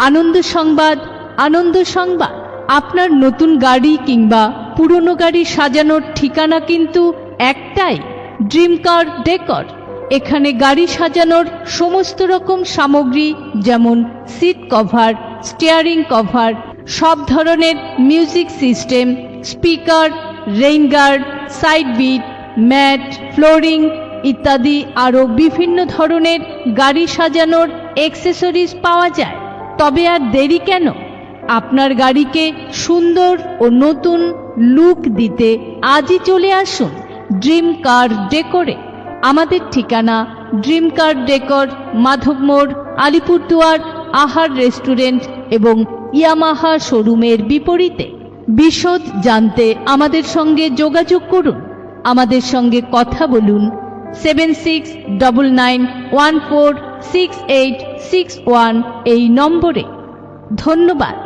আনন্দ সংবাদ, আনন্দ সংবাদ। আপনার নতুন গাড়ি কিংবা পুরনো গাড়ি সাজানোর ঠিকানা কিন্তু একটাই, ড্রিম কার ডেকর। এখানে গাড়ি সাজানোর সমস্ত রকম সামগ্রী যেমন সিট কভার, স্টিয়ারিং কভার, সব ধরনের music system, speaker, rain guard, side beat, mat, flooring ইত্যাদি আরও বিভিন্ন ধরনের গাড়ি সাজানোর অ্যাক্সেসরিজ পাওয়া যায়। তবে আর দেরি কেন? আপনার গাড়িকে সুন্দর ও নতুন লুক দিতে আজই চলে আসুন ড্রিম কার ডেকরে। আমাদের ঠিকানা ড্রিম কার ডেকর, মাধব মোড়, আলিপুরদুয়ার, আহার রেস্টুরেন্ট এবং ইয়ামাহা শোরুমের বিপরীতে। বিশদ জানতে আমাদের সঙ্গে যোগাযোগ করুন। আমাদের সঙ্গে কথা বলুন 7699146861 এই নম্বরে। ধন্যবাদ।